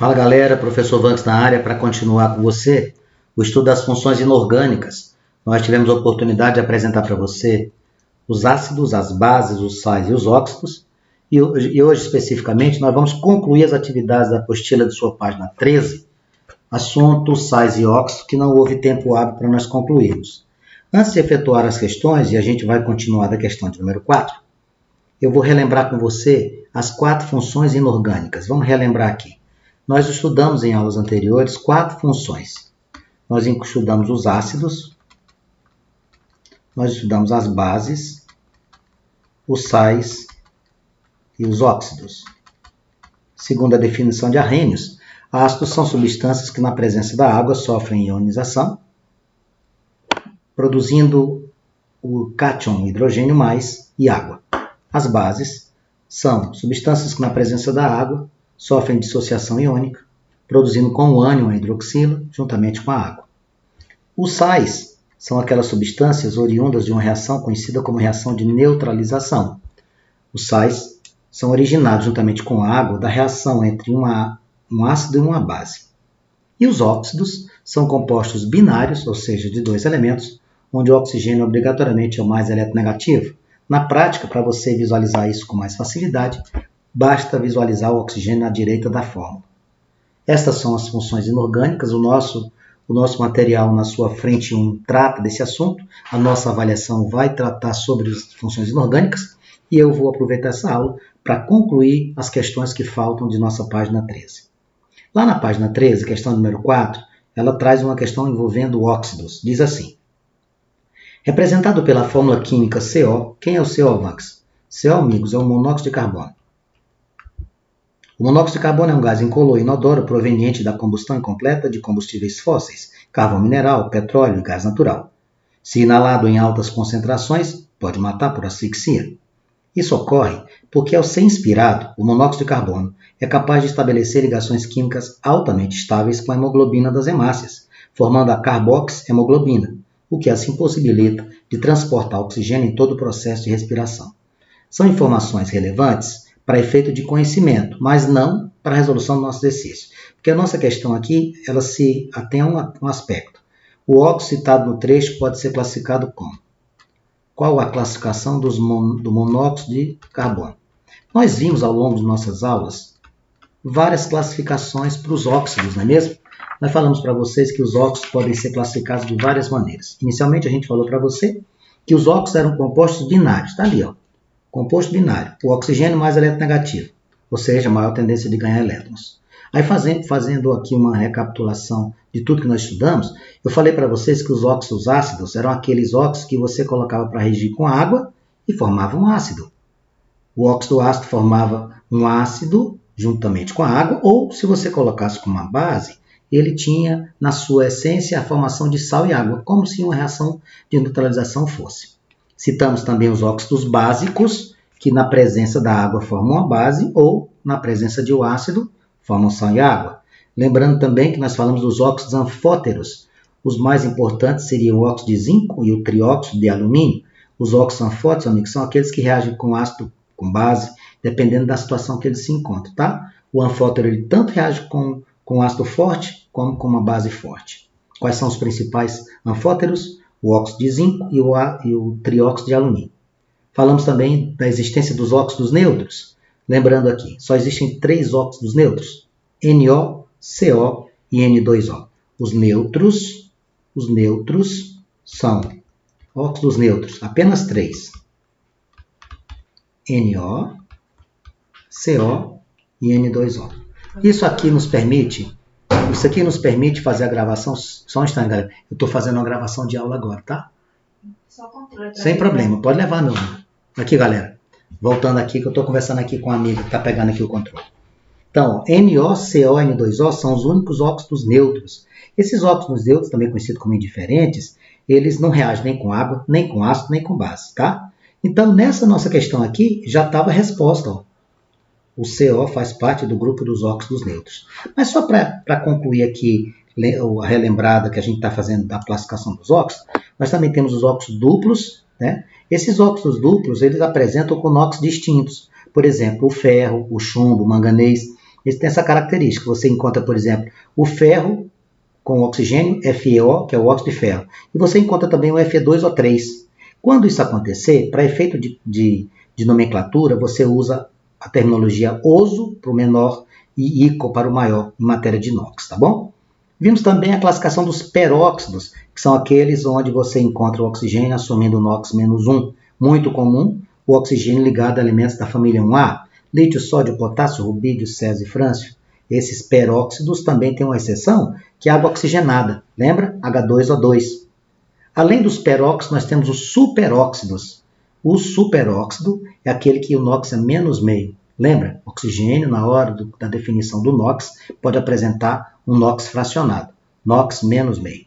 Fala galera, professor Vanks na área para continuar com você o estudo das funções inorgânicas. Nós tivemos a oportunidade de apresentar para você os ácidos, as bases, os sais e os óxidos. E hoje especificamente nós vamos concluir as atividades da apostila de sua página 13, assunto sais e óxidos, que não houve tempo hábil para nós concluirmos. Antes de efetuar as questões, e a gente vai continuar da questão de número 4, eu vou relembrar com você as 4 funções inorgânicas. Vamos relembrar aqui. Nós estudamos em aulas anteriores 4 funções. Nós estudamos os ácidos, nós estudamos as bases, os sais e os óxidos. Segundo a definição de Arrhenius, ácidos são substâncias que na presença da água sofrem ionização, produzindo o cátion, hidrogênio mais, e água. As bases são substâncias que na presença da água sofrem dissociação iônica, produzindo com o ânion a hidroxila, juntamente com a água. Os sais são aquelas substâncias oriundas de uma reação conhecida como reação de neutralização. Os sais são originados, juntamente com a água, da reação entre um ácido e uma base. E os óxidos são compostos binários, ou seja, de 2 elementos, onde o oxigênio obrigatoriamente é o mais eletronegativo. Na prática, para você visualizar isso com mais facilidade, basta visualizar o oxigênio à direita da fórmula. Estas são as funções inorgânicas. O nosso material na sua frente 1 trata desse assunto. A nossa avaliação vai tratar sobre as funções inorgânicas e eu vou aproveitar essa aula para concluir as questões que faltam de nossa página 13. Lá na página 13, questão número 4, ela traz uma questão envolvendo óxidos. Diz assim: representado pela fórmula química CO, quem é o CO, Vanks? CO, amigos, é o monóxido de carbono. O monóxido de carbono é um gás incolor e inodoro proveniente da combustão incompleta de combustíveis fósseis, carvão mineral, petróleo e gás natural. Se inalado em altas concentrações, pode matar por asfixia. Isso ocorre porque, ao ser inspirado, o monóxido de carbono é capaz de estabelecer ligações químicas altamente estáveis com a hemoglobina das hemácias, formando a carboxhemoglobina, o que assim possibilita de transportar oxigênio em todo o processo de respiração. São informações relevantes para efeito de conhecimento, mas não para a resolução do nosso exercício. Porque a nossa questão aqui, ela se atém a um aspecto. O óxido citado no trecho pode ser classificado como? Qual a classificação do monóxido de carbono? Nós vimos ao longo de nossas aulas várias classificações para os óxidos, não é mesmo? Nós falamos para vocês que os óxidos podem ser classificados de várias maneiras. Inicialmente a gente falou para você que os óxidos eram compostos binários. Está ali, ó. Composto binário, o oxigênio mais eletronegativo, ou seja, maior tendência de ganhar elétrons. Aí fazendo aqui uma recapitulação de tudo que nós estudamos, eu falei para vocês que os óxidos ácidos eram aqueles óxidos que você colocava para reagir com água e formava um ácido. O óxido ácido formava um ácido juntamente com a água, ou se você colocasse com uma base, ele tinha na sua essência a formação de sal e água, como se uma reação de neutralização fosse. Citamos também os óxidos básicos, que na presença da água formam uma base, ou na presença de um ácido, formam sal e água. Lembrando também que nós falamos dos óxidos anfóteros. Os mais importantes seriam o óxido de zinco e o trióxido de alumínio. Os óxidos anfóteros, amigos, são aqueles que reagem com ácido com base, dependendo da situação que eles se encontram, tá? O anfótero ele tanto reage com ácido forte, como com uma base forte. Quais são os principais anfóteros? O óxido de zinco e o trióxido de alumínio. Falamos também da existência dos óxidos neutros. Lembrando aqui, só existem 3 óxidos neutros: NO, CO e N2O. Os neutros são óxidos neutros, apenas 3. NO, CO e N2O. Isso aqui nos permite fazer a gravação. Só um instante, galera. Eu estou fazendo uma gravação de aula agora, tá? Só controle. Sem problema, pode levar, meu amigo. Aqui, galera. Voltando aqui, que eu estou conversando aqui com um amigo que está pegando aqui o controle. Então, NO, CO e N2O são os únicos óxidos neutros. Esses óxidos neutros, também conhecidos como indiferentes, eles não reagem nem com água, nem com ácido, nem com base, tá? Então, nessa nossa questão aqui, já estava a resposta, ó. O CO faz parte do grupo dos óxidos neutros. Mas só para concluir aqui a relembrada que a gente está fazendo da classificação dos óxidos, nós também temos os óxidos duplos, né? Esses óxidos duplos, eles apresentam conóxidos distintos. Por exemplo, o ferro, o chumbo, o manganês. Ele tem essa característica. Você encontra, por exemplo, o ferro com o oxigênio, FeO, que é o óxido de ferro. E você encontra também o Fe2O3. Quando isso acontecer, para efeito de nomenclatura, você usa a terminologia oso para o menor e ICO para o maior em matéria de inox, tá bom? Vimos também a classificação dos peróxidos, que são aqueles onde você encontra o oxigênio assumindo o NOx-1, muito comum, o oxigênio ligado a elementos da família 1A, lítio, sódio, potássio, rubídio, césio e frâncio. Esses peróxidos também têm uma exceção, que é a água oxigenada, lembra? H2O2. Além dos peróxidos, nós temos os superóxidos. O superóxido é aquele que o NOx é menos meio. Lembra? Oxigênio, na hora da definição do NOx, pode apresentar um NOx fracionado. NOx menos meio.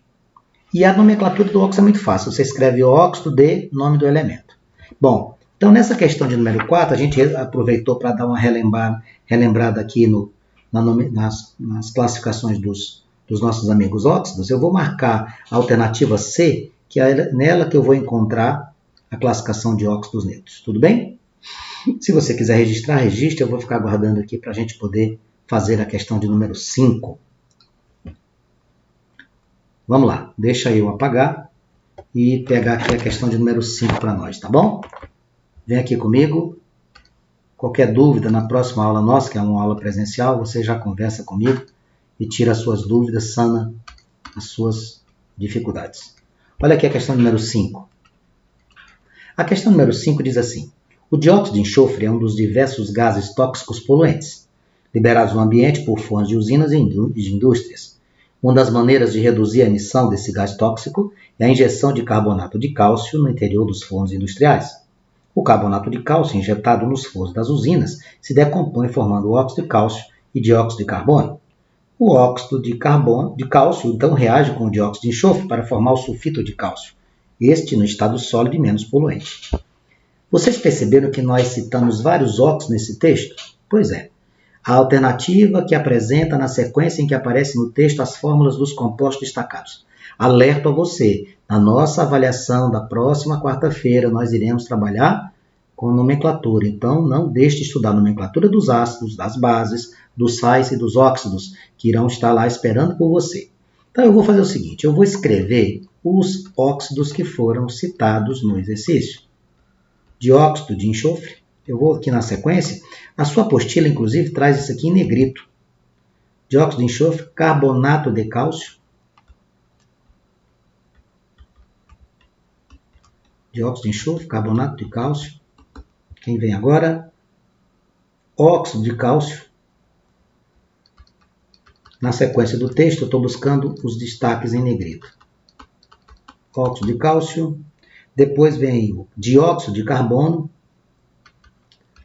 E a nomenclatura do óxido é muito fácil. Você escreve óxido de nome do elemento. Bom, então nessa questão de número 4, a gente aproveitou para dar uma relembrada aqui nas classificações dos nossos amigos óxidos. Eu vou marcar a alternativa C, que é nela que eu vou encontrar a classificação de óxidos neutros. Tudo bem? Se você quiser registrar, registre. Eu vou ficar aguardando aqui para a gente poder fazer a questão de número 5. Vamos lá, deixa eu apagar e pegar aqui a questão de número 5 para nós, tá bom? Vem aqui comigo. Qualquer dúvida na próxima aula nossa, que é uma aula presencial, você já conversa comigo e tira as suas dúvidas, sana as suas dificuldades. Olha aqui a questão número 5. A questão número 5 diz assim: o dióxido de enxofre é um dos diversos gases tóxicos poluentes, liberados no ambiente por fornos de usinas e de indústrias. Uma das maneiras de reduzir a emissão desse gás tóxico é a injeção de carbonato de cálcio no interior dos fornos industriais. O carbonato de cálcio injetado nos fornos das usinas se decompõe formando óxido de cálcio e dióxido de carbono. O óxido de cálcio então reage com o dióxido de enxofre para formar o sulfito de cálcio, este no estado sólido e menos poluente. Vocês perceberam que nós citamos vários óxidos nesse texto? Pois é. A alternativa que apresenta na sequência em que aparece no texto as fórmulas dos compostos destacados. Alerto a você, na nossa avaliação da próxima quarta-feira, nós iremos trabalhar com nomenclatura. Então, não deixe de estudar a nomenclatura dos ácidos, das bases, dos sais e dos óxidos, que irão estar lá esperando por você. Então, eu vou fazer o seguinte, eu vou escrever os óxidos que foram citados no exercício. Dióxido de enxofre, eu vou aqui na sequência, a sua apostila, inclusive, traz isso aqui em negrito. Dióxido de enxofre, carbonato de cálcio, dióxido de enxofre, carbonato de cálcio. Quem vem agora? Óxido de cálcio. Na sequência do texto, eu estou buscando os destaques em negrito. Óxido de cálcio. Depois vem o dióxido de carbono.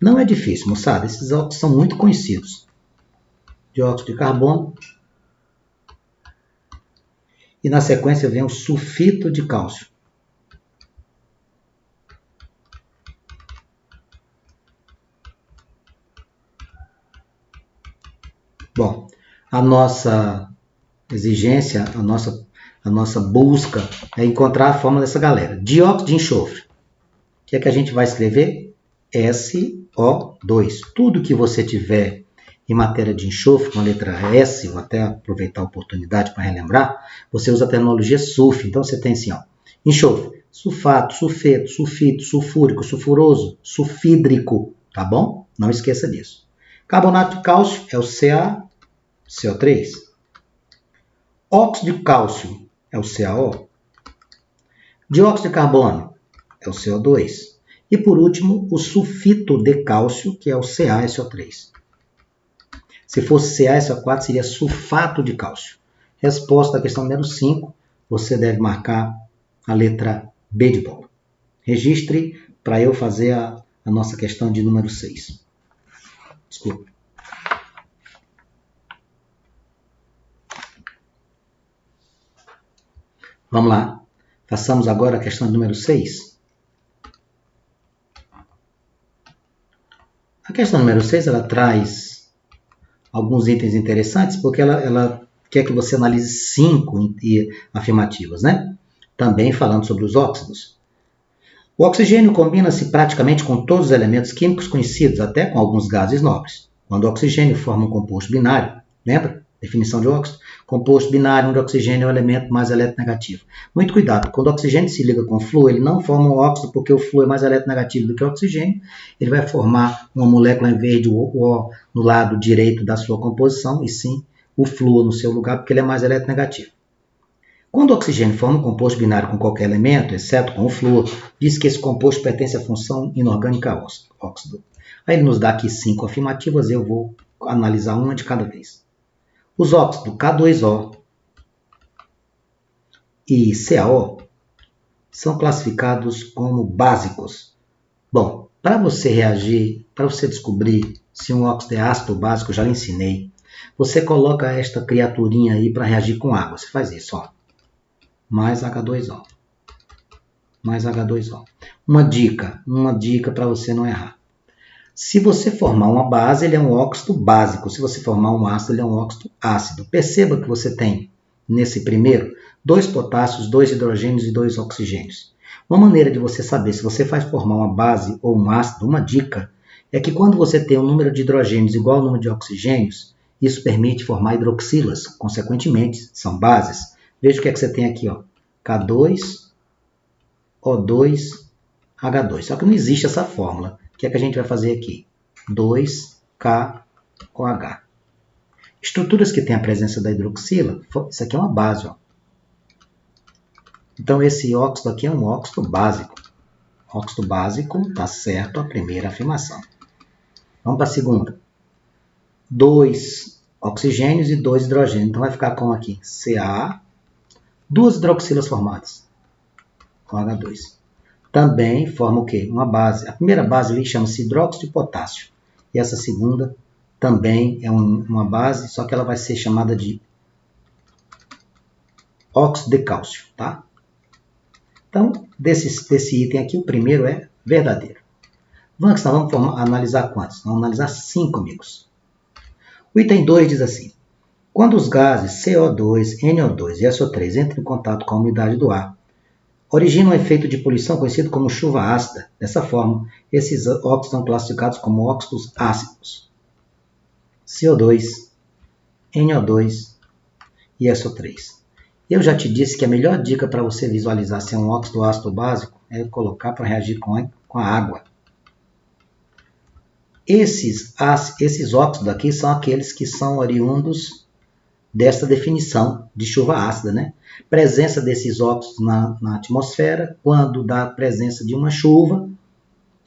Não é difícil, moçada. Esses óxidos são muito conhecidos. Dióxido de carbono. E na sequência vem o sulfito de cálcio. Bom, a nossa exigência, a nossa busca é encontrar a fórmula dessa galera. Dióxido de enxofre. O que é que a gente vai escrever? SO2. Tudo que você tiver em matéria de enxofre, com a letra S, vou até aproveitar a oportunidade para relembrar, você usa a terminologia sulf. Então você tem assim, ó, enxofre, sulfato, sulfeto, sulfito, sulfúrico, sulfuroso, sulfídrico, tá bom? Não esqueça disso. Carbonato de cálcio é o CO3. Óxido de cálcio é o CaO. Dióxido de carbono é o CO2. E por último, o sulfito de cálcio, que é o CaSO3. Se fosse CaSO4, seria sulfato de cálcio. Resposta à questão número 5, você deve marcar a letra B de bola. Registre para eu fazer a nossa questão de número 6. Desculpa. Vamos lá. Façamos agora a questão número 6. A questão número 6, ela traz alguns itens interessantes, porque ela quer que você analise 5 afirmativas, né? Também falando sobre os óxidos. O oxigênio combina-se praticamente com todos os elementos químicos conhecidos, até com alguns gases nobres. Quando o oxigênio forma um composto binário, lembra? Definição de óxido. Composto binário onde o oxigênio é o elemento mais eletronegativo. Muito cuidado, quando o oxigênio se liga com o flúor, ele não forma um óxido porque o flúor é mais eletronegativo do que o oxigênio. Ele vai formar uma molécula em vez de o O no lado direito da sua composição, e sim o flúor no seu lugar, porque ele é mais eletronegativo. Quando o oxigênio forma um composto binário com qualquer elemento, exceto com o flúor, diz que esse composto pertence à função inorgânica óxido. Aí ele nos dá aqui 5 afirmativas, eu vou analisar uma de cada vez. Os óxidos K2O e CaO são classificados como básicos. Bom, para você reagir, para você descobrir se um óxido é ácido ou básico, eu já lhe ensinei. Você coloca esta criaturinha aí para reagir com água. Você faz isso, ó. Mais H2O. Mais H2O. Uma dica para você não errar. Se você formar uma base, ele é um óxido básico. Se você formar um ácido, ele é um óxido ácido. Perceba que você tem, nesse primeiro, 2 potássios, 2 hidrogênios e 2 oxigênios. Uma maneira de você saber se você faz formar uma base ou um ácido, uma dica, é que quando você tem um número de hidrogênios igual ao número de oxigênios, isso permite formar hidroxilas. Consequentemente, são bases. Veja o que é que você tem aqui, ó. K2, O2, H2. Só que não existe essa fórmula. O que é que a gente vai fazer aqui? 2KOH. Estruturas que têm a presença da hidroxila, isso aqui é uma base, ó. Então esse óxido aqui é um óxido básico. Óxido básico, está certo a primeira afirmação. Vamos para a segunda. 2 oxigênios e 2 hidrogênios. Então vai ficar como aqui? Ca, 2 hidroxilas formadas com H2. Também forma o quê? Uma base. A primeira base ali chama-se hidróxido de potássio. E essa segunda também é uma base, só que ela vai ser chamada de óxido de cálcio, tá? Então, desse item aqui, o primeiro é verdadeiro. Vamos analisar quantos? Vamos analisar 5, amigos. O item 2 diz assim: quando os gases CO2, NO2 e SO3 entram em contato com a umidade do ar, origina um efeito de poluição conhecido como chuva ácida. Dessa forma, esses óxidos são classificados como óxidos ácidos. CO2, NO2 e SO3. Eu já te disse que a melhor dica para você visualizar se é um óxido ácido básico é colocar para reagir com a água. Esses óxidos aqui são aqueles que são oriundos desta definição de chuva ácida, né? Presença desses óxidos na atmosfera, quando dá a presença de uma chuva,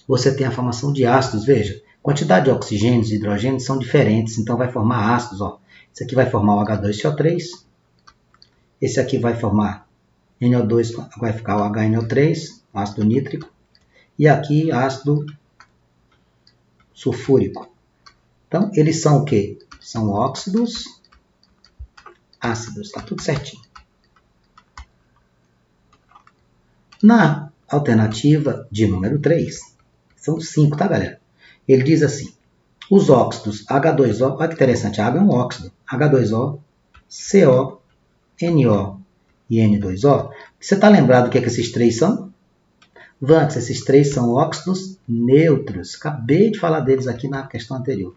você tem a formação de ácidos. Veja, quantidade de oxigênios e hidrogênios são diferentes, então vai formar ácidos. Ó. Esse aqui vai formar o H2CO3, esse aqui vai formar NO2, vai ficar o HNO3, ácido nítrico, e aqui ácido sulfúrico. Então, eles são o quê? São óxidos ácidos, está tudo certinho. Na alternativa de número 3, são 5, tá, galera? Ele diz assim: os óxidos H2O, olha que interessante, a água é um óxido, H2O, CO, NO e N2O. Você está lembrado do que esses três são? Vanks, esses três são óxidos neutros. Acabei de falar deles aqui na questão anterior.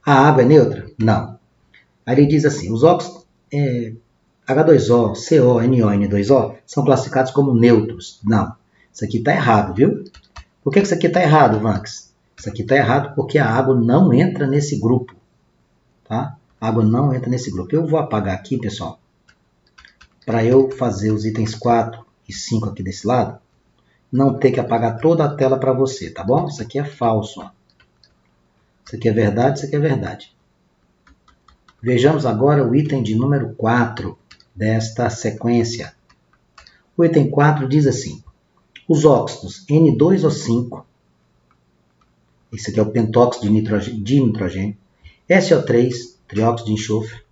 A água é neutra? Não. Aí ele diz assim, os óxidos H2O, CO, NO e N2O são classificados como neutros. Não. Isso aqui está errado, viu? Por que isso aqui está errado, Vanks? Isso aqui está errado porque a água não entra nesse grupo. Tá? A água não entra nesse grupo. Eu vou apagar aqui, pessoal, para eu fazer os itens 4 e 5 aqui desse lado, não ter que apagar toda a tela para você, tá bom? Isso aqui é falso. Ó. Isso aqui é verdade, isso aqui é verdade. Vejamos agora o item de número 4 desta sequência. O item 4 diz assim: os óxidos N2O5, esse aqui é o pentóxido de nitrogênio, SO3, trióxido de enxofre,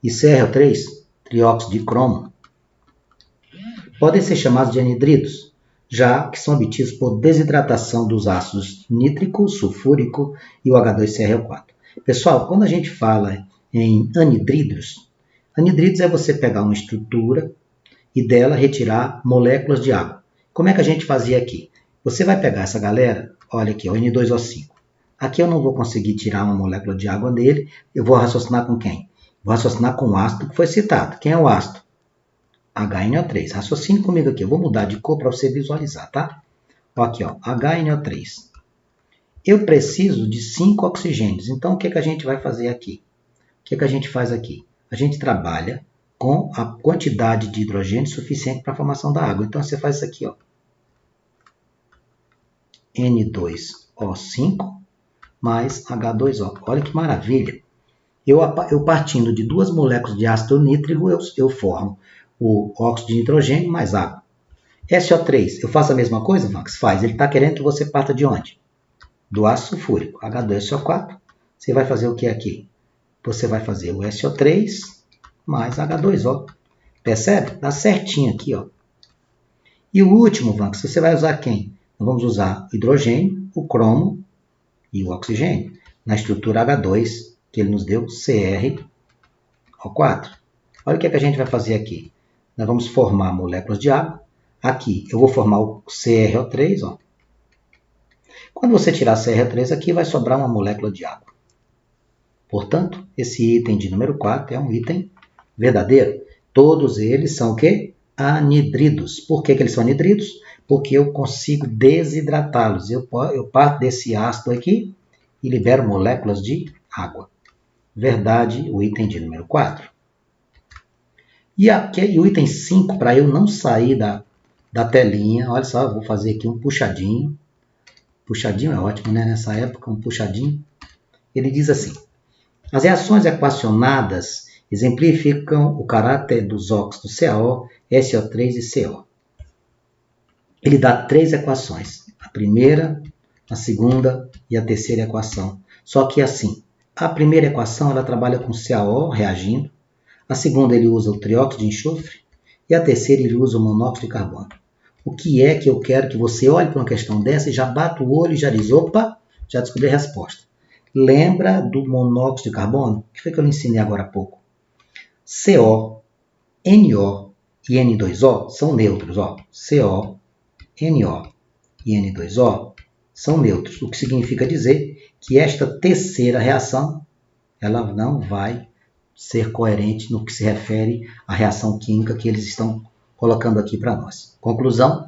e CrO3, trióxido de cromo, podem ser chamados de anidridos, já que são obtidos por desidratação dos ácidos nítrico, sulfúrico e o H2CrO4. Pessoal, quando a gente fala em anidridos é você pegar uma estrutura e dela retirar moléculas de água. Como é que a gente fazia aqui? Você vai pegar essa galera, olha aqui, o N2O5. Aqui eu não vou conseguir tirar uma molécula de água dele. Eu vou raciocinar com quem? Vou raciocinar com o ácido que foi citado. Quem é o ácido? HNO3. Raciocine comigo aqui. Eu vou mudar de cor para você visualizar, tá? Aqui, ó, HNO3. Eu preciso de 5 oxigênios. Então, o que a gente vai fazer aqui? O que a gente faz aqui? A gente trabalha com a quantidade de hidrogênio suficiente para a formação da água. Então, você faz isso aqui, ó. N2O5 mais H2O. Olha que maravilha. Eu partindo de 2 moléculas de ácido nítrico, eu formo o óxido de nitrogênio mais água. SO3, eu faço a mesma coisa, Max? Faz. Ele está querendo que você parta de onde? Do ácido sulfúrico, H2SO4. Você vai fazer o que aqui? Você vai fazer o SO3 mais H2O. Percebe? Dá certinho aqui, ó. E o último, Max, você vai usar quem? Nós vamos usar o hidrogênio, o cromo e o oxigênio. Na estrutura H2, que ele nos deu CrO4. Olha o que a gente vai fazer aqui. Nós vamos formar moléculas de água. Aqui eu vou formar o CrO3, ó. Quando você tirar CrO3 aqui, vai sobrar uma molécula de água. Portanto, esse item de número 4 é um item verdadeiro. Todos eles são o quê? Anidridos. Por que eles são anidridos? Porque eu consigo desidratá-los. Eu parto desse ácido aqui e libero moléculas de água. Verdade, o item de número 4. E o item 5, para eu não sair da telinha, olha só, eu vou fazer aqui um puxadinho. Puxadinho é ótimo, né? Nessa época, um puxadinho. Ele diz assim: as reações equacionadas exemplificam o caráter dos óxidos CaO, SO3 e CO. Ele dá 3 equações. A primeira, a segunda e a terceira equação. Só que assim, a primeira equação ela trabalha com CaO reagindo. A segunda ele usa o trióxido de enxofre. E a terceira ele usa o monóxido de carbono. O que é que eu quero que você olhe para uma questão dessa e já bata o olho e já diz, opa, já descobri a resposta. Lembra do monóxido de carbono? O que foi que eu lhe ensinei agora há pouco? CO, NO e N2O são neutros. Ó. CO, NO e N2O são neutros, o que significa dizer que esta terceira reação ela não vai ser coerente no que se refere à reação química que eles estão colocando aqui para nós. Conclusão,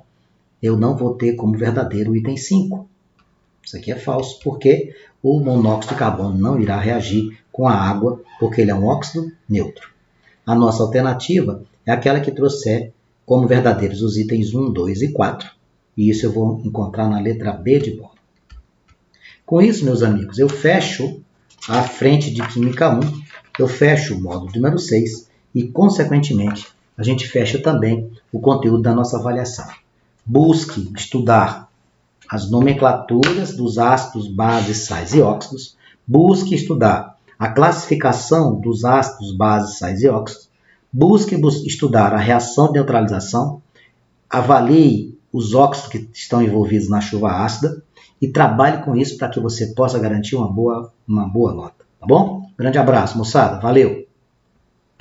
eu não vou ter como verdadeiro o item 5. Isso aqui é falso, porque o monóxido de carbono não irá reagir com a água, porque ele é um óxido neutro. A nossa alternativa é aquela que trouxer como verdadeiros os itens 1, 2 e 4. E isso eu vou encontrar na letra B de bola. Com isso, meus amigos, eu fecho a frente de Química 1, eu fecho o módulo número 6 e, consequentemente, a gente fecha também o conteúdo da nossa avaliação. Busque estudar as nomenclaturas dos ácidos, bases, sais e óxidos. Busque estudar a classificação dos ácidos, bases, sais e óxidos. Busque estudar a reação de neutralização. Avalie os óxidos que estão envolvidos na chuva ácida e trabalhe com isso para que você possa garantir uma boa nota. Tá bom? Grande abraço, moçada. Valeu!